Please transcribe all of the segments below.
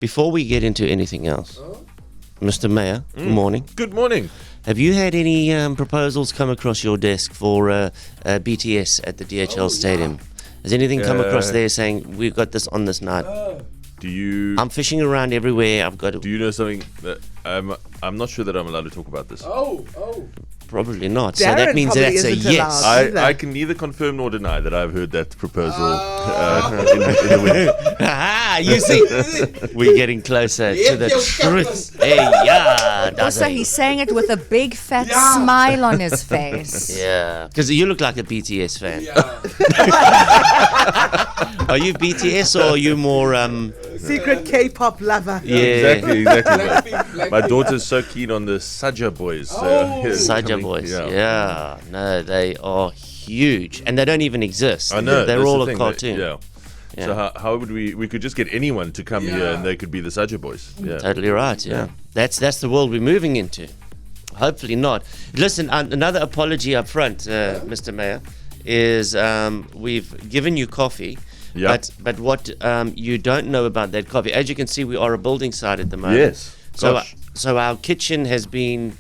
Before we get into anything else, Mr. Mayor, good morning. Good morning. Have you had any proposals come across your desk for BTS at the DHL Stadium? Has anything come across there saying, we've got this on this night? I'm fishing around everywhere. I've got. Do you know something that I'm not sure that I'm allowed to talk about this. Probably not. Darren So that means that's a isn't yes. allowed. I can neither confirm nor deny that I've heard that proposal in the wind. You see, we're getting closer to the truth. Hey, yeah. Also, he's saying it with a big fat smile on his face. Yeah, because you look like a BTS fan. Are you BTS or are you more Secret K-pop lover. Yeah, Exactly. My daughter's so keen on the Saja boys. Saja boys. Yeah, no, they are huge, and they don't even exist. I know. They're that's all the a thing, cartoon. Yeah. So how would we could just get anyone to come here and they could be the Saja boys. Yeah. Totally right. Yeah, that's the world we're moving into. Hopefully not. Listen, another apology up front, Mr. Mayor, is we've given you coffee. Yeah. But what you don't know about that coffee, as you can see, we are a building site at the moment. Yes. So our kitchen has been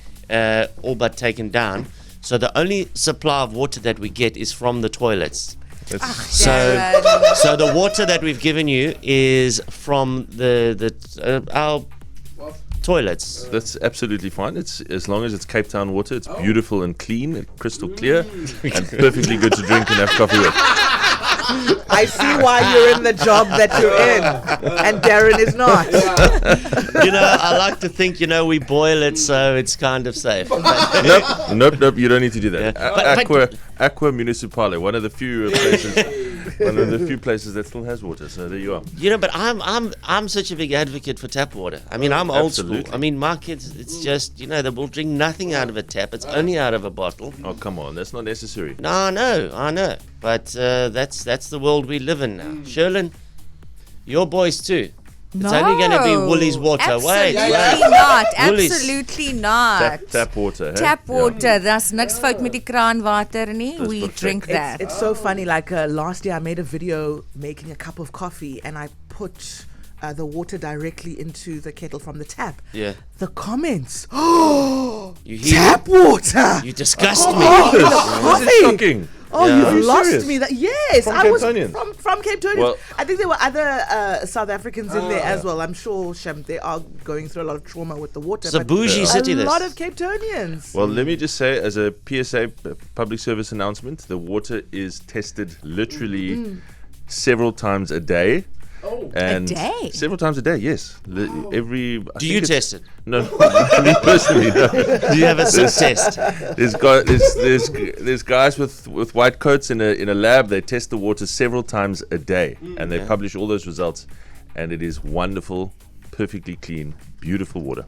all but taken down. So the only supply of water that we get is from the toilets. So the water that we've given you is from our toilets. That's absolutely fine. It's as long as it's Cape Town water. It's beautiful and clean and crystal clear and perfectly good to drink and have coffee with. I see why you're in the job that you're in, and Darren is not. I like to think, we boil it so it's kind of safe. Nope. You don't need to do that. Yeah. Aqua Municipale, one of the few places that still has water. So there you are. But I'm such a big advocate for tap water. I mean, I'm old school. I mean, my kids, it's just they will drink nothing out of a tap. It's only out of a bottle. Oh, come on, that's not necessary. No, I know. But that's the world we live in now. Sherlin, your boys too. It's only going to be Woolies water. Absolutely Wait. not. Woolies. Absolutely not. Tap water. Tap water. Daar's niks fout met die kraanwater nie. That's We perfect. drink that. It's so funny. Like last year, I made a video making a cup of coffee, and I put the water directly into the kettle from the tap. Yeah. The comments. Oh, You hear tap water. You disgust me. This is shocking. Oh, Yeah. you've Are you lost serious? me. Yes, From I Cape was Townians? from Cape Townians. Well- I think there were other South Africans in there as well. I'm sure, Shem, they are going through a lot of trauma with the water. It's a but bougie city, a this. lot of Cape Townians. Well, let me just say, as a PSA, public service announcement, the water is tested literally several times a day. And A day? Several times a day, yes. Do you test it? No, me personally, no. Do you have a sip test? There's guys with white coats in a lab. They test the water several times a day, and they publish all those results. And it is wonderful, perfectly clean, beautiful water.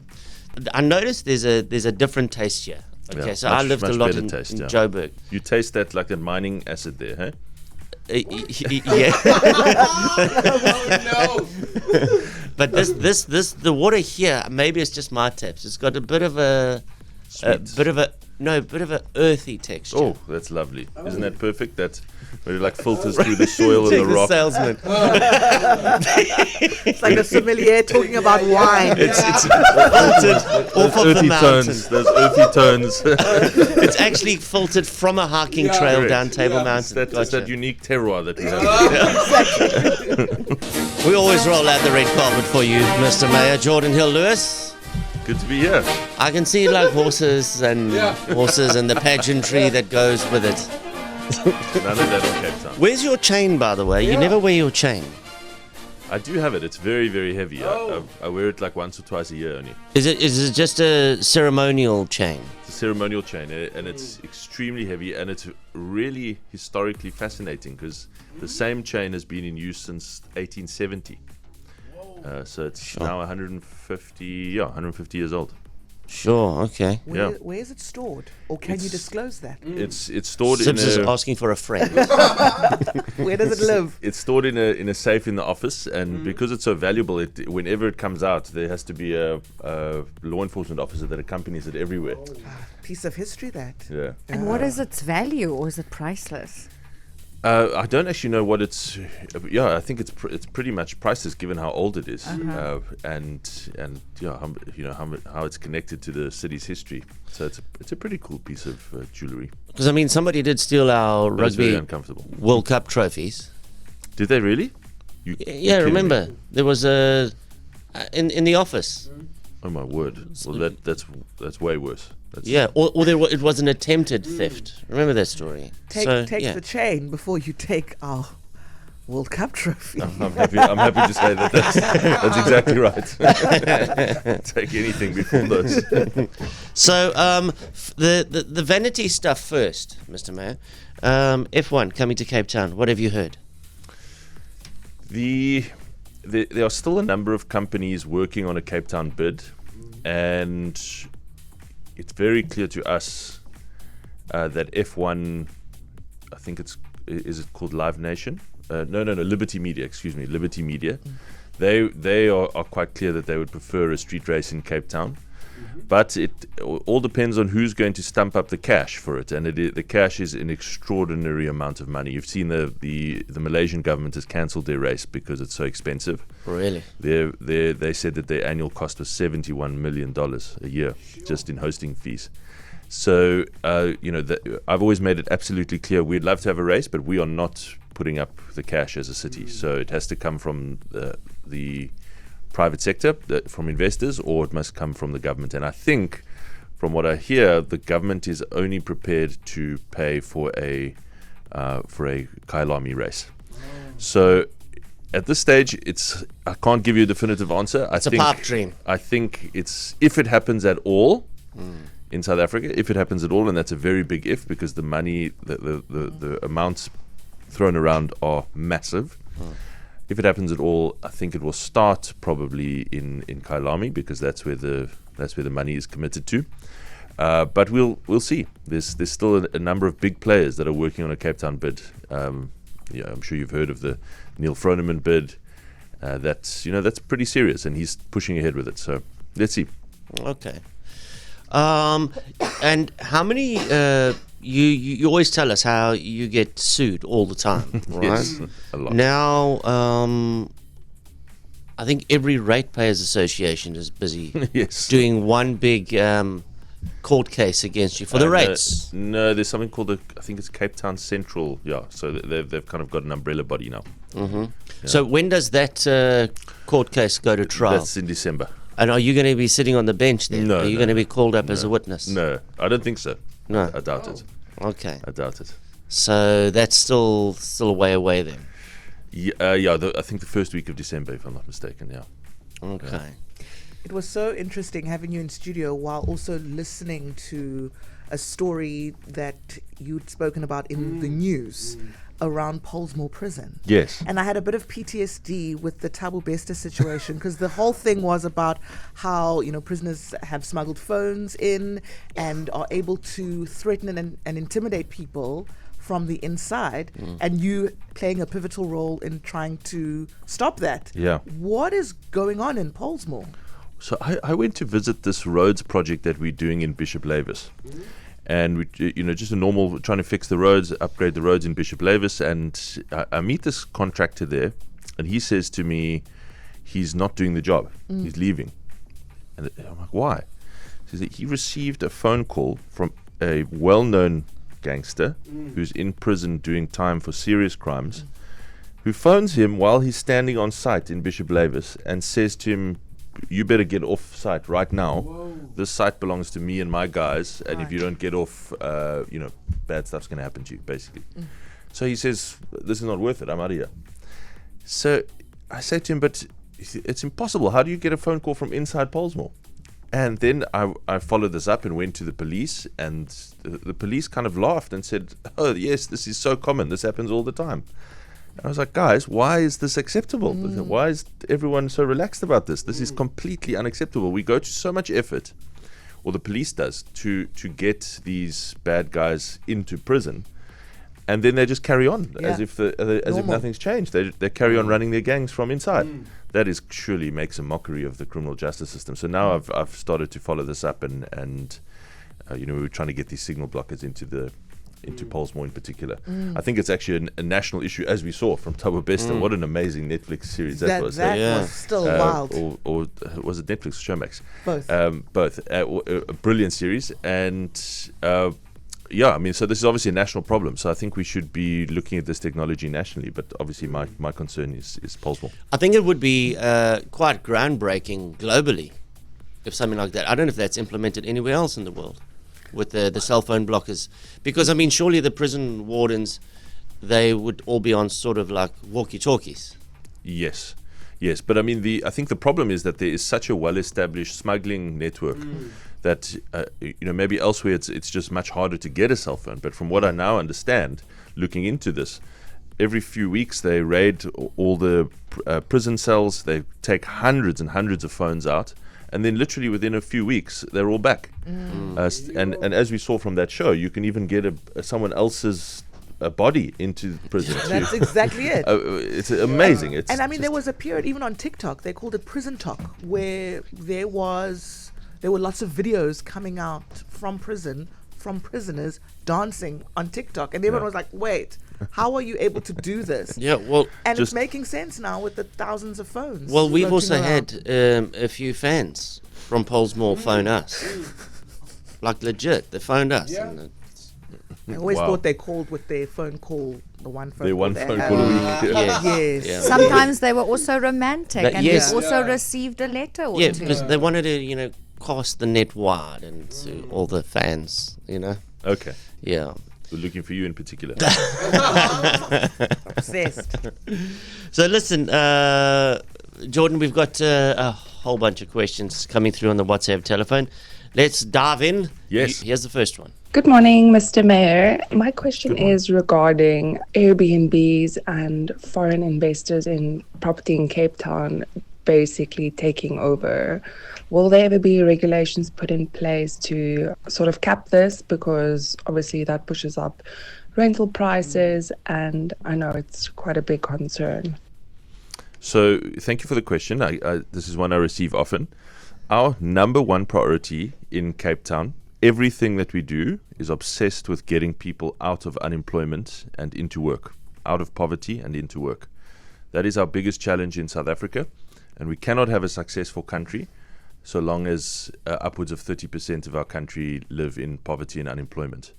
I noticed there's a different taste here. Okay, Yeah, so I lived a much lot better in taste, yeah. Joburg. You taste that like a mining acid there, huh? Yeah. But the water here, maybe it's just my taps. It's got a bit of a earthy texture. Oh, that's lovely. Isn't that perfect? That where it like filters through the soil and the rock. salesman. It's like a sommelier talking about wine. It's filtered off of the Earthy mountain. tones. Those earthy tones. It's actually filtered from a hiking trail Correct. down Table Mountain. It's Gotcha. that unique terroir that we have. We always roll out the red carpet for you, Mr. Mayor. Geordin Hill-Lewis. Good to be here. I can see like horses and the pageantry that goes with it. None of that on Cape Town. Where's your chain, by the way? You never wear your chain. I do have it. It's very, very heavy. I wear it like once or twice a year only. Is it just a ceremonial chain? It's a ceremonial chain, and it's extremely heavy, and it's really historically fascinating because the same chain has been in use since 1870. So it's now 150 years old. Sure, okay. Where is it stored? Or can you disclose that? It's stored Sibs is in a asking for a friend. Where does it live? it's stored in a safe in the office, and because it's so valuable, whenever it comes out, there has to be a law enforcement officer that accompanies it everywhere. Piece of history, that. Yeah. And what is its value, or is it priceless? I don't actually know what it's. Yeah, I think it's pretty much priceless given how old it is, and how it's connected to the city's history. So it's a pretty cool piece of jewelry. Because I mean, somebody did steal our But it's very rugby uncomfortable. World Cup trophies. Did they really? Yeah, kidding remember me? there was a in the office. Oh my word! Well, that's way worse. That's Yeah, or it was an attempted theft. Remember that story? Take yeah. the chain before you take our World Cup trophy. I'm happy to say that's exactly right. Take anything before those. So the vanity stuff first, Mr. Mayor. F1 coming to Cape Town. What have you heard? There are still a number of companies working on a Cape Town bid, and it's very clear to us that F1, I think is it called Live Nation? No, Liberty Media, excuse me, Liberty Media. They are quite clear that they would prefer a street race in Cape Town. But it all depends on who's going to stump up the cash for it, and the cash is an extraordinary amount of money. You've seen the Malaysian government has cancelled their race because it's so expensive. Really? They said that their annual cost was $71 million a year just in hosting fees. So I've always made it absolutely clear we'd love to have a race, but we are not putting up the cash as a city. So it has to come from the private sector, from investors, or it must come from the government. And I think, from what I hear, the government is only prepared to pay for a Kailami race. So at this stage, I can't give you a definitive answer. It's a pipe dream. I think it's, if it happens at all in South Africa, if it happens at all, and that's a very big if, because the money, the amounts thrown around are massive. If it happens at all, I think it will start probably in Kailami, because that's where the money is committed to. But we'll see. There's still a number of big players that are working on a Cape Town bid. I'm sure you've heard of the Neil Froneman bid. That's pretty serious, and he's pushing ahead with it. So let's see. Okay. And how many? You always tell us how you get sued all the time, right? Yes, a lot. Now, I think every ratepayers association is busy Yes. doing one big court case against you for the rates. No, there's something called I think it's Cape Town Central. Yeah, so they've kind of got an umbrella body now. Yeah. So when does that court case go to trial? That's in December. And are you going to be sitting on the bench then? No, Are you going to be called up as a witness? No, I don't think so. No. I doubt it. Okay. I doubt it. So that's still a way away then. I think the first week of December, if I'm not mistaken. Yeah. Okay. It was so interesting having you in studio while also listening to a story that you'd spoken about in the news around Polesmore Prison. Yes. And I had a bit of PTSD with the Thabo Bester situation, because the whole thing was about how, prisoners have smuggled phones in and are able to threaten and intimidate people from the inside, and you playing a pivotal role in trying to stop that. Yeah. What is going on in Polesmore? So I went to visit this roads project that we're doing in Bishop Lavis. And we, just a normal, trying to fix the roads, upgrade the roads in Bishop Lavis. And I meet this contractor there, and he says to me, he's not doing the job. He's leaving. And I'm like, why? He says that he received a phone call from a well-known gangster who's in prison doing time for serious crimes, who phones him while he's standing on site in Bishop Lavis and says to him, you better get off site right now. Whoa. This site belongs to me and my guys, and if you don't get off, bad stuff's going to happen to you, basically. So he says, this is not worth it, I'm out of here. So I say to him, but it's impossible. How do you get a phone call from inside Polesmore? And then I followed this up and went to the police, and the police kind of laughed and said, oh, yes, this is so common. This happens all the time. I was like, guys, why is this acceptable? Why is everyone so relaxed about this? This is completely unacceptable. We go to so much effort, or the police does, to get these bad guys into prison, and then they just carry on as if nothing's changed. They carry on running their gangs from inside. That is surely makes a mockery of the criminal justice system. So now I've started to follow this up, and we were trying to get these signal blockers into the into Pollsmoor in particular. I think it's actually a national issue, as we saw from Thabo Bester. What an amazing Netflix series that was. That was still wild. Or was it Netflix or Showmax? Both. Both. A brilliant series. And I mean, so this is obviously a national problem. So I think we should be looking at this technology nationally. But obviously my concern is Pollsmoor. I think it would be quite groundbreaking globally if something like that. I don't know if that's implemented anywhere else in the world with the cell phone blockers. Because, I mean, surely the prison wardens, they would all be on sort of like walkie-talkies. Yes. But I mean, I think the problem is that there is such a well-established smuggling network that, maybe elsewhere it's just much harder to get a cell phone. But from what I now understand, looking into this, every few weeks they raid all the prison cells. They take hundreds and hundreds of phones out. And then literally within a few weeks, they're all back. And as we saw from that show, you can even get someone else's body into prison. That's exactly it. It's amazing. And I mean, there was a period even on TikTok, they called it Prison Talk, where there were lots of videos coming out from prison, from prisoners dancing on TikTok. And everyone was like, wait, how are you able to do this? Yeah, well... And it's making sense now with the thousands of phones. Well, we've also around. had a few fans from Pollsmoor phone us. Like legit, they phoned us. Yeah. And I always Wow. thought they called with their phone call, the one phone Their call. one they phone had. call a week. Yes. Yeah. Sometimes they were also romantic, But and yes. we also Yeah. received a letter or yeah, two. because they wanted to, cast the net wide and to all the fans, Okay. Yeah. We're looking for you in particular. Obsessed. So listen, Jordan, we've got a whole bunch of questions coming through on the WhatsApp telephone. Let's dive in. Yes. Here's the first one. Good morning, Mr. Mayor. My question is regarding Airbnbs and foreign investors in property in Cape Town basically taking over. Will there ever be regulations put in place to sort of cap this? Because obviously that pushes up rental prices, and I know it's quite a big concern. So thank you for the question. This is one I receive often. Our number one priority in Cape Town, everything that we do is obsessed with getting people out of unemployment and into work, out of poverty and into work. That is our biggest challenge in South Africa, and we cannot have a successful country so long as upwards of 30% of our country live in poverty and unemployment.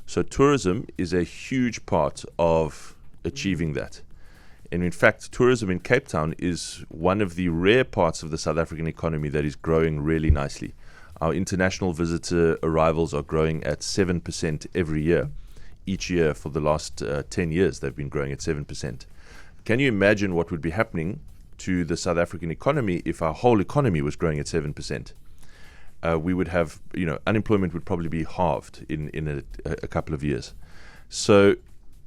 So tourism is a huge part of achieving that. And in fact, tourism in Cape Town is one of the rare parts of the South African economy that is growing really nicely. Our international visitor arrivals are growing at 7% every year. Each year for the last 10 years, they've been growing at 7%. Can you imagine what would be happening to the South African economy if our whole economy was growing at 7%? We would have, unemployment would probably be halved in a couple of years. So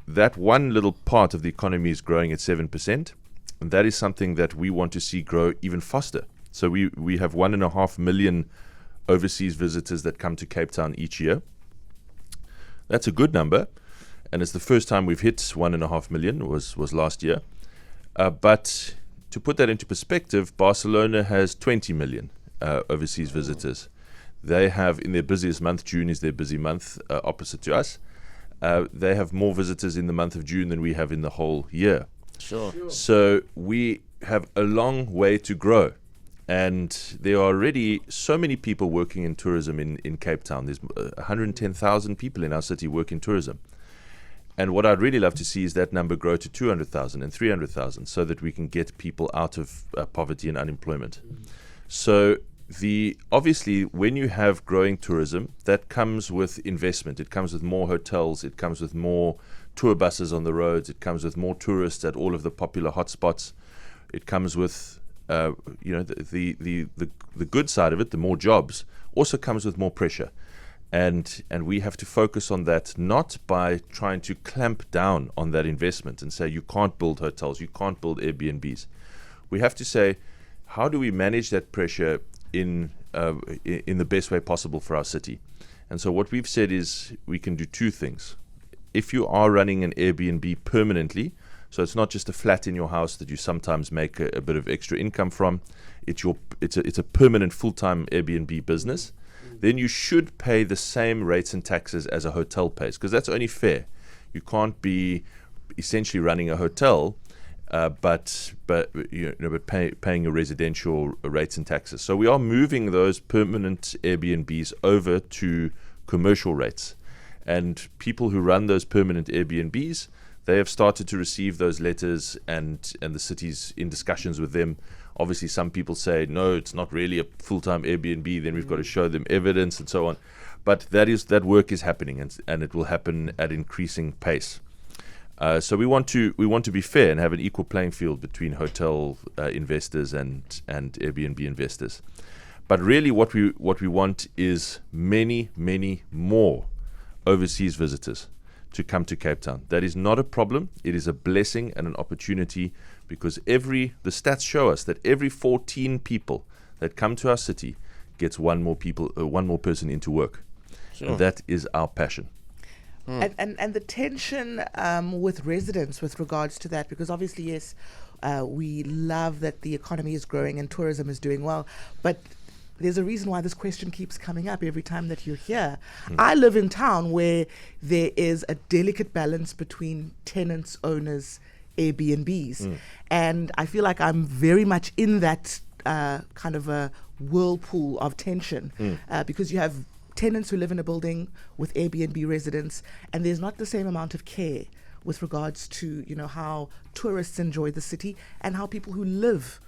that one little part of the economy is growing at 7%, and that is something that we want to see grow even faster. So we have 1.5 million overseas visitors that come to Cape Town each year. That's a good number, and it's the first time we've hit 1.5 million, was last year. But to put that into perspective, Barcelona has 20 million overseas visitors. They have, in their busiest month, June is their busy month, opposite to us. They have more visitors in the month of June than we have in the whole year. Sure. So we have a long way to grow. And there are already so many people working in tourism in Cape Town. There's 110,000 people in our city work in tourism. And what I'd really love to see is that number grow to 200,000 and 300,000 so that we can get people out of poverty and unemployment. So obviously, when you have growing tourism, that comes with investment. It comes with more hotels. It comes with more tour buses on the roads. It comes with more tourists at all of the popular hotspots. It comes with the good side of it, the more jobs, also comes with more pressure. And we have to focus on that, not by trying to clamp down on that investment and say you can't build hotels, you can't build Airbnbs. We have to say, how do we manage that pressure in the best way possible for our city? And so what we've said is we can do two things. If you are running an Airbnb permanently, so it's not just a flat in your house that you sometimes make a bit of extra income from, it's a permanent full-time Airbnb business, then you should pay the same rates and taxes as a hotel pays, because that's only fair. You can't be essentially running a hotel, but paying your residential rates and taxes. So we are moving those permanent Airbnbs over to commercial rates, and people who run those permanent Airbnbs, they have started to receive those letters, and the city's in discussions with them. Obviously, some people say, no, it's not really a full-time Airbnb, then we've got to show them evidence and so on. But that work is happening, and it will happen at increasing pace. So we want to be fair and have an equal playing field between hotel investors and Airbnb investors. But really what we want is many, many more overseas visitors to come to Cape Town. That is not a problem. It is a blessing and an opportunity, because the stats show us that every 14 people that come to our city gets one more person into work. Sure. And that is our passion. And the tension with residents with regards to that, because obviously, yes, we love that the economy is growing and tourism is doing well, but there's a reason why this question keeps coming up every time that you're here. I live in town where there is a delicate balance between tenants, owners, Airbnbs. And I feel like I'm very much in that kind of a whirlpool of tension because you have tenants who live in a building with Airbnb residents, and there's not the same amount of care with regards to, how tourists enjoy the city and how people who live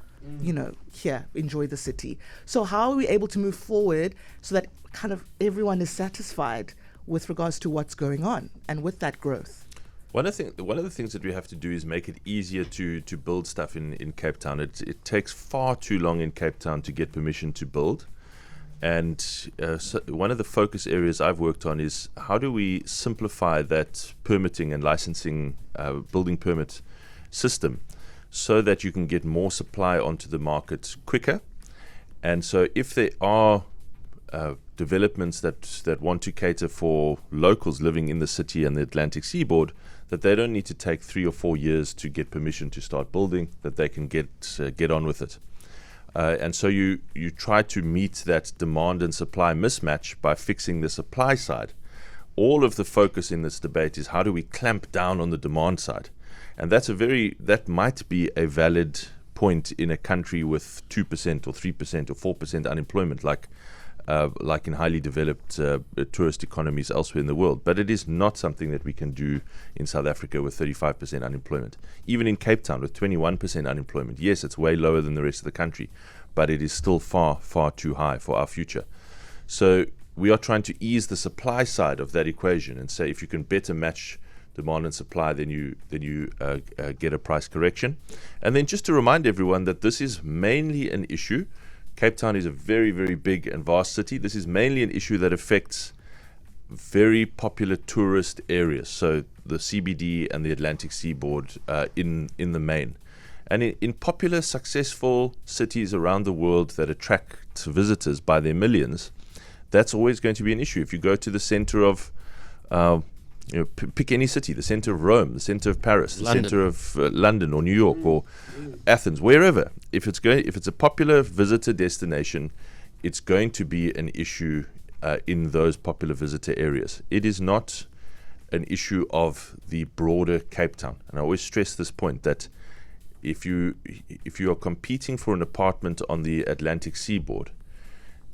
here enjoy the city. So how are we able to move forward so that kind of everyone is satisfied with regards to what's going on and with that growth? One of the things that we have to do is make it easier to build stuff in Cape Town. It takes far too long in Cape Town to get permission to build. And so one of the focus areas I've worked on is how do we simplify that permitting and licensing building permit system, so that you can get more supply onto the market quicker. And so if there are developments that want to cater for locals living in the city and the Atlantic seaboard, that they don't need to take 3 or 4 years to get permission to start building, that they can get on with it. And so you try to meet that demand and supply mismatch by fixing the supply side. All of the focus in this debate is how do we clamp down on the demand side? And that might be a valid point in a country with 2% or 3% or 4% unemployment, like in highly developed tourist economies elsewhere in the world. But it is not something that we can do in South Africa with 35% unemployment. Even in Cape Town with 21% unemployment. Yes, it's way lower than the rest of the country, but it is still far, far too high for our future. So we are trying to ease the supply side of that equation and say if you can better match demand and supply, then you get a price correction. And then just to remind everyone that this is mainly an issue. Cape Town is a very, very big and vast city. This is mainly an issue that affects very popular tourist areas, so the CBD and the Atlantic seaboard in the main. And in popular, successful cities around the world that attract visitors by their millions, that's always going to be an issue. If you go to the center of pick any city, the center of Rome, the center of Paris, the center of London or New York or Athens, wherever. If it's a popular visitor destination, it's going to be an issue in those popular visitor areas. It is not an issue of the broader Cape Town. And I always stress this point that if you are competing for an apartment on the Atlantic seaboard,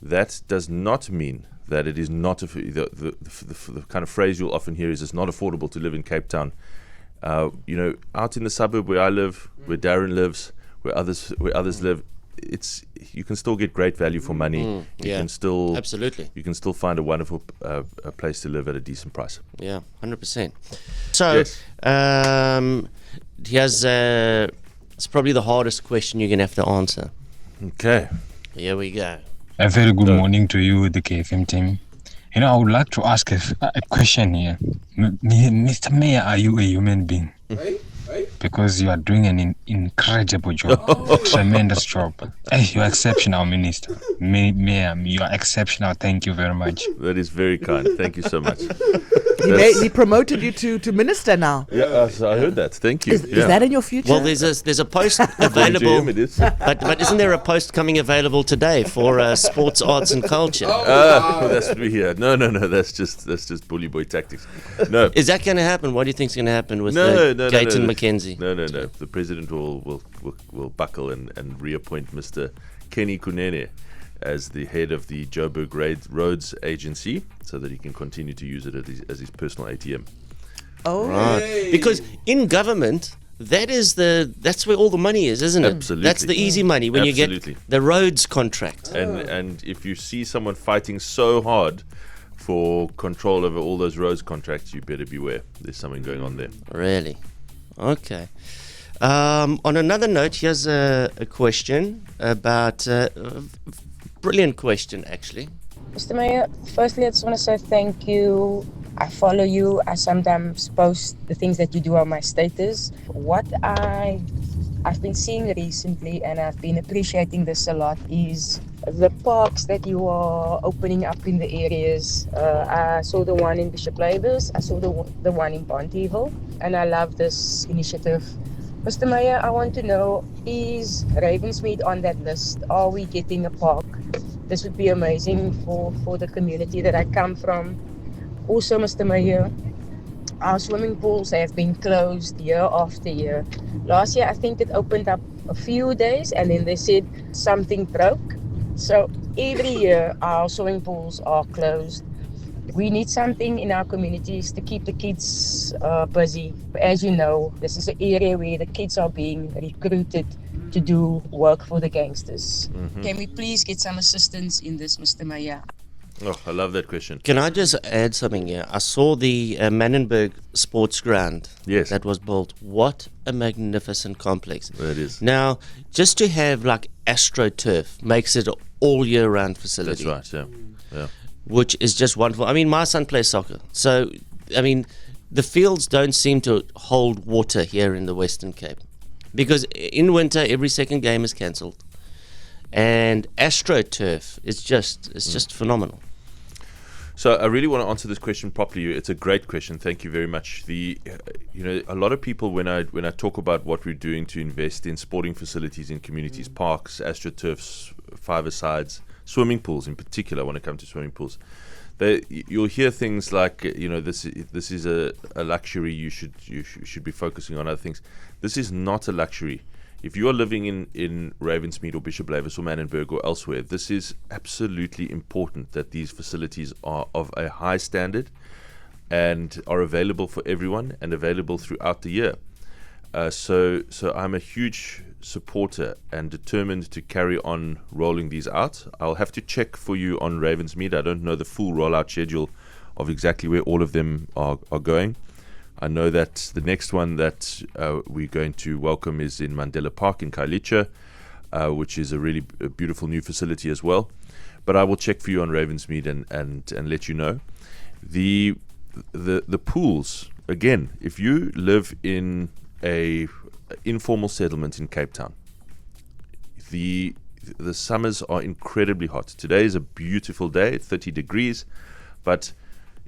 that does not mean that it is not the kind of phrase you'll often hear is it's not affordable to live in Cape Town. Out in the suburb where I live, where Darren lives, where others live, you can still get great value for money. You can still find a wonderful place to live at a decent price. Yeah, 100%. So yes. It's probably the hardest question you're gonna have to answer. Okay, here we go. A very good morning to you, the KFM team. I would like to ask a question here. Mr. Mayor, are you a human being? because you are doing an incredible job, tremendous job. Hey, you're exceptional, Minister. Mayor, you are exceptional. Thank you very much. That is very kind. Thank you so much. He promoted you to minister now. Yeah, so I heard that. Thank you. Is that in your future? Well, there's a post According to him, available, it is. but isn't there a post coming available today for sports, arts, and culture? That's what we hear. No. That's just bully boy tactics. No. Is that going to happen? What do you think is going to happen with No. Gayton McKenzie? No. The president will buckle and reappoint Mr. Kenny Kunene as the head of the Joburg Roads Agency, so that he can continue to use it as his personal ATM. Oh, Right. Because in government, that's where all the money is, isn't it? Absolutely. That's the easy money when Absolutely. you get the roads contract. And if you see someone fighting so hard for control over all those roads contracts, you better beware. There's something going on there. Really? Okay. On another note, here's a question about brilliant question, actually. Mr. Mayor, firstly, I just want to say thank you. I follow you. I sometimes post the things that you do on my status. What I've been seeing recently, and I've been appreciating this a lot, is the parks that you are opening up in the areas. I saw the one in Bishop Lavis. I saw the one in Banter, and I love this initiative. Mr. Mayor, I want to know, is Ravensmead on that list? Are we getting a park? This would be amazing for the community that I come from. Also, Mr. Mayor, our swimming pools have been closed year after year. Last year, I think it opened up a few days, and then they said something broke. So every year, our swimming pools are closed. We need something in our communities to keep the kids busy. As you know, this is an area where the kids are being recruited to do work for the gangsters. Mm-hmm. Can we please get some assistance in this, Mr. Mayor? Oh, I love that question. Can I just add something here? I saw the Mannenberg Sports Ground that was built. What a magnificent complex. It is. Now, just to have like AstroTurf makes it an all year round facility. That's right, yeah. Which is just wonderful. I mean, my son plays soccer. So, I mean, the fields don't seem to hold water here in the Western Cape. Because in winter, every second game is cancelled. And AstroTurf is just phenomenal. So I really want to answer this question properly. It's a great question. Thank you very much. A lot of people, when I talk about what we're doing to invest in sporting facilities in communities, parks, AstroTurfs, five-a-sides, swimming pools in particular, when it comes to swimming pools, you'll hear things like, this is a luxury. You should be focusing on other things. This is not a luxury. If you are living in Ravensmead or Bishop Lavis or Mannenberg or elsewhere, this is absolutely important that these facilities are of a high standard and are available for everyone and available throughout the year. So I'm a huge supporter and determined to carry on rolling these out. I'll have to check for you on Ravensmead. I don't know the full rollout schedule of exactly where all of them are going. I know that the next one that we're going to welcome is in Mandela Park in Khayelitsha, which is a really beautiful new facility as well. But I will check for you on Ravensmead and let you know. The pools, again, if you live in a informal settlement in Cape Town, the summers are incredibly hot. Today is a beautiful day, 30 degrees, but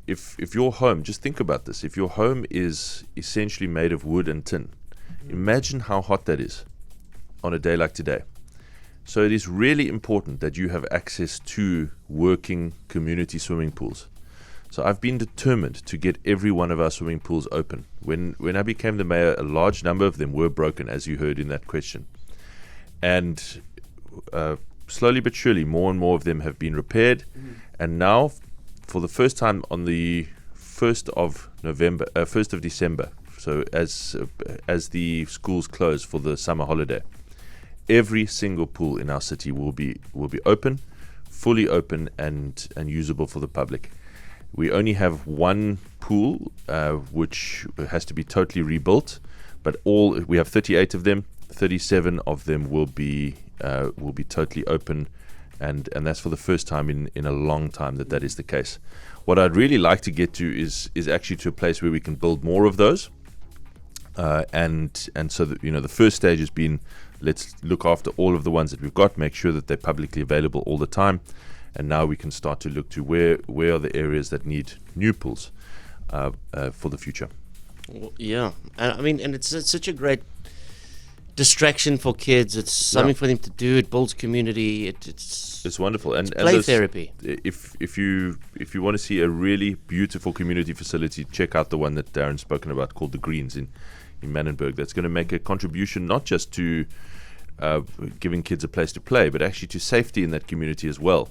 if your home, just think about this, if your home is essentially made of wood and tin, imagine how hot that is on a day like today. So it is really important that you have access to working community swimming pools. So I've been determined to get every one of our swimming pools open. When I became the mayor, a large number of them were broken, as you heard in that question. And slowly but surely, more and more of them have been repaired. And now, for the first time on the 1st of December, so as the schools close for the summer holiday, every single pool in our city will be open, fully open and usable for the public. We only have one pool which has to be totally rebuilt, but we have 38 of them. 37 of them will be totally open, and that's for the first time in a long time that is the case. What I'd really like to get to is actually to a place where we can build more of those, and so the first stage has been, let's look after all of the ones that we've got, make sure that they're publicly available all the time, and now we can start to look to where are the areas that need new pools for the future. Yeah, I mean, and it's such a great distraction for kids. It's something for them to do. It builds community. It's wonderful, and play therapy. If you want to see a really beautiful community facility, check out the one that Darren's spoken about called the Greens in Manenberg. That's going to make a contribution not just to giving kids a place to play, but actually to safety in that community as well.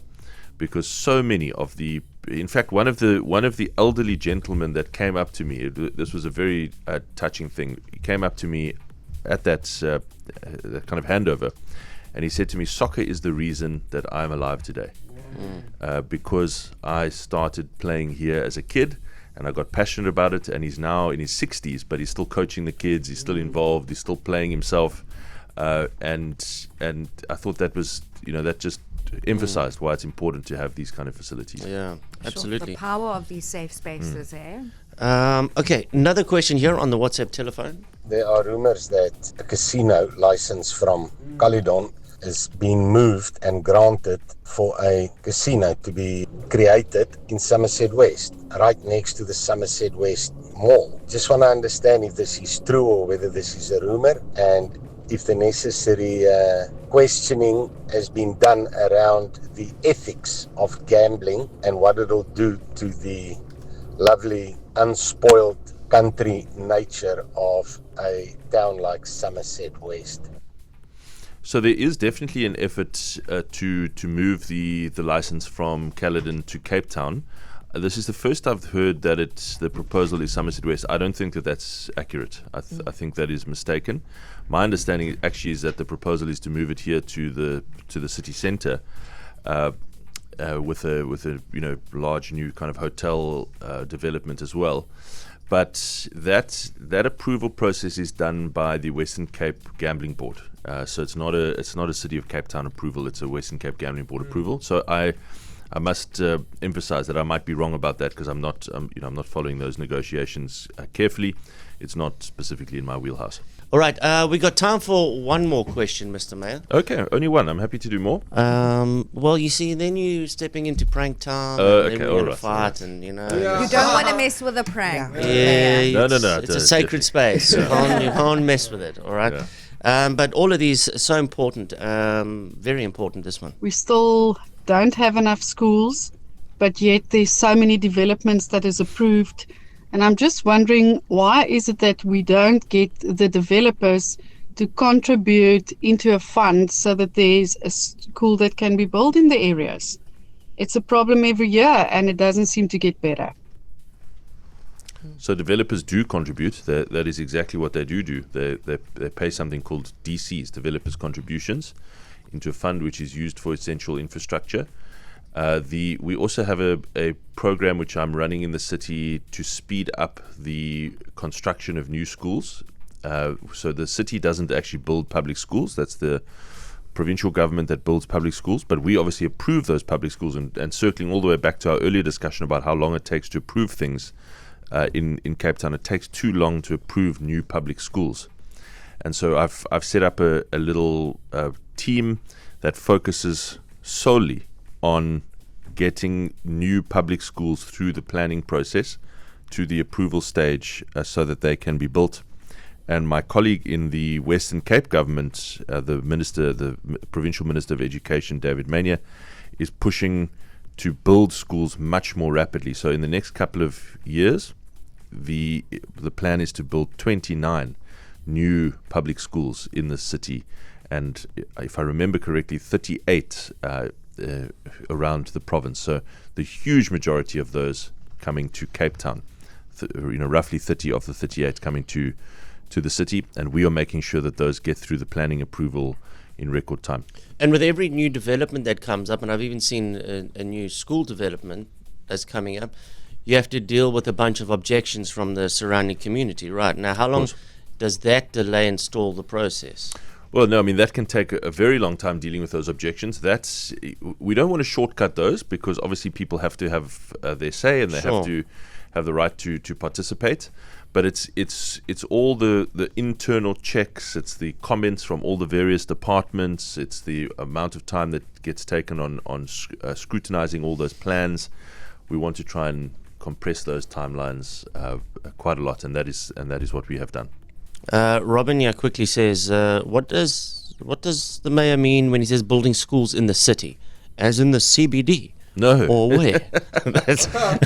Because so many of in fact, one of the elderly gentlemen that came up to me, this was a very touching thing. He came up to me at that kind of handover, and he said to me, "Soccer is the reason that I'm alive today, because I started playing here as a kid, and I got passionate about it. And he's now in his 60s, but he's still coaching the kids. He's still involved. He's still playing himself, and I thought that was that just emphasized why it's important to have these kind of facilities. Yeah, absolutely. The power of these safe spaces, Okay, another question here on the WhatsApp telephone. There are rumors that a casino license from Caledon is being moved and granted for a casino to be created in Somerset West, right next to the Somerset West Mall. Just want to understand if this is true or whether this is a rumor, and if the necessary questioning has been done around the ethics of gambling and what it'll do to the lovely, unspoiled country nature of a town like Somerset West. So there is definitely an effort to move the license from Caledon to Cape Town. This is the first I've heard that the proposal is Somerset West. I don't think that that's accurate. I think that is mistaken. My understanding actually is that the proposal is to move it here to the city centre, with a large new kind of hotel development as well. But that approval process is done by the Western Cape Gambling Board. So it's not a City of Cape Town approval. It's a Western Cape Gambling Board approval. So I must emphasize that I might be wrong about that, because I'm not following those negotiations carefully. It's not specifically in my wheelhouse. All right, we got time for one more question, Mr. Mayor. Okay, only one. I'm happy to do more. Well, you see, then you stepping into prank time. Okay, and then all we're gonna right. fight, and You don't want to mess with a prank. No. It's a sacred space. You can't mess with it. All right. Yeah. But all of these are so important. Very important. This one. We still don't have enough schools, but yet there's so many developments that is approved. And I'm just wondering, why is it that we don't get the developers to contribute into a fund so that there's a school that can be built in the areas? It's a problem every year, and it doesn't seem to get better. So developers do contribute. That is exactly what they do. They pay something called DCs, developers' contributions, into a fund which is used for essential infrastructure. We also have a program which I'm running in the city to speed up the construction of new schools. So the city doesn't actually build public schools. That's the provincial government that builds public schools. But we obviously approve those public schools. And circling all the way back to our earlier discussion about how long it takes to approve things in Cape Town, it takes too long to approve new public schools. And so I've set up a little team that focuses solely on getting new public schools through the planning process to the approval stage, so that they can be built. And my colleague in the Western Cape government, the Provincial Minister of Education, David Mania, is pushing to build schools much more rapidly. So in the next couple of years, the plan is to build 29 new public schools in the city, and if I remember correctly, 38 around the province. So the huge majority of those coming to Cape Town, roughly 30 of the 38 coming to the city, and we are making sure that those get through the planning approval in record time. And with every new development that comes up, and I've even seen a new school development that's coming up, you have to deal with a bunch of objections from the surrounding community, right? Now, how long does that delay and stall the process? Well, no, I mean, that can take a very long time dealing with those objections. We don't want to shortcut those, because obviously people have to have their say, and they have the right to participate. But it's all the internal checks. It's the comments from all the various departments. It's the amount of time that gets taken on scrutinizing all those plans. We want to try and compress those timelines quite a lot, and that is what we have done. Robin here quickly says, what does the mayor mean when he says building schools in the city, as in the CBD? No. Or where?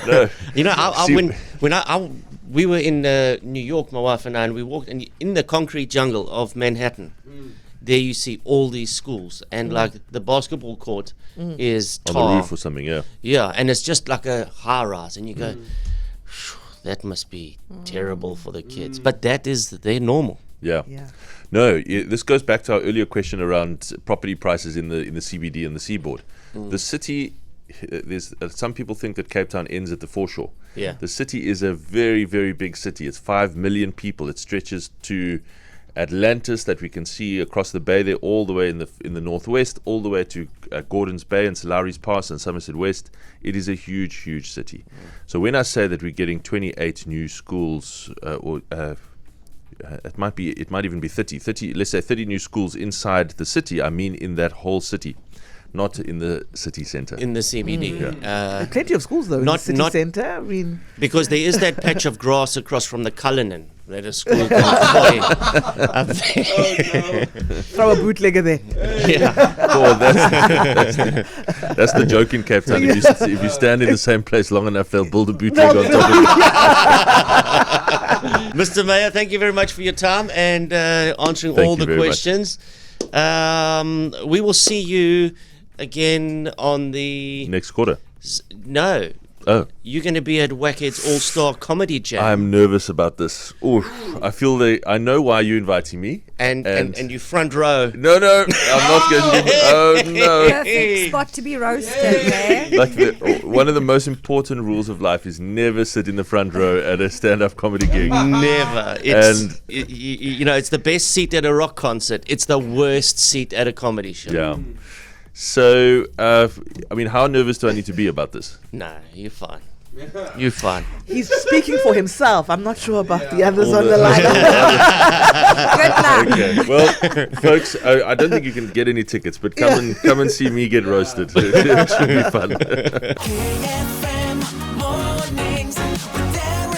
No. You know, we were in New York, my wife and I, and we walked in the concrete jungle of Manhattan. There you see all these schools, and like the basketball court is tar. On the roof or something, yeah. Yeah, and it's just like a high rise, and you go, that must be terrible for the kids. But they're normal. Yeah. No, this goes back to our earlier question around property prices in the CBD and the seaboard. The city, there's some people think that Cape Town ends at the foreshore. Yeah. The city is a very, very big city. It's 5 million people. It stretches to Atlantis, that we can see across the bay there, all the way in the northwest, all the way to Gordon's Bay and Salaries Pass and Somerset West. It is a huge, huge city. So when I say that we're getting 28 new schools, it might even be 30, let's say 30 new schools inside the city, I mean in that whole city, not in the city centre. In the CBD. There's plenty of schools though in the city centre. I mean, because there is that patch of grass across from the Cullinan that a school can play up there. Throw a bootlegger there. Yeah. Oh, that's the joke in Cape Town. If you stand in the same place long enough, they'll build a bootleg on top of it. Mr. Mayor, thank you very much for your time and answering all the questions. We will see you again on the next quarter. No. Oh. You're going to be at Wackhead's All-Star Comedy Jam. I'm nervous about this. Oh, I know why you're inviting me. And you front row. No, I'm not going to. Oh, no. Perfect spot to be roasted, man. Like one of the most important rules of life is never sit in the front row at a stand-up comedy gig. Never. It's the best seat at a rock concert. It's the worst seat at a comedy show. Yeah. So, how nervous do I need to be about this? No, you're fine. You're fine. He's speaking for himself. I'm not sure about the others on the line. Good luck. Okay. Well, folks, I don't think you can get any tickets, but come and see me get roasted. It should be fun. Kfm Mornings with Darren.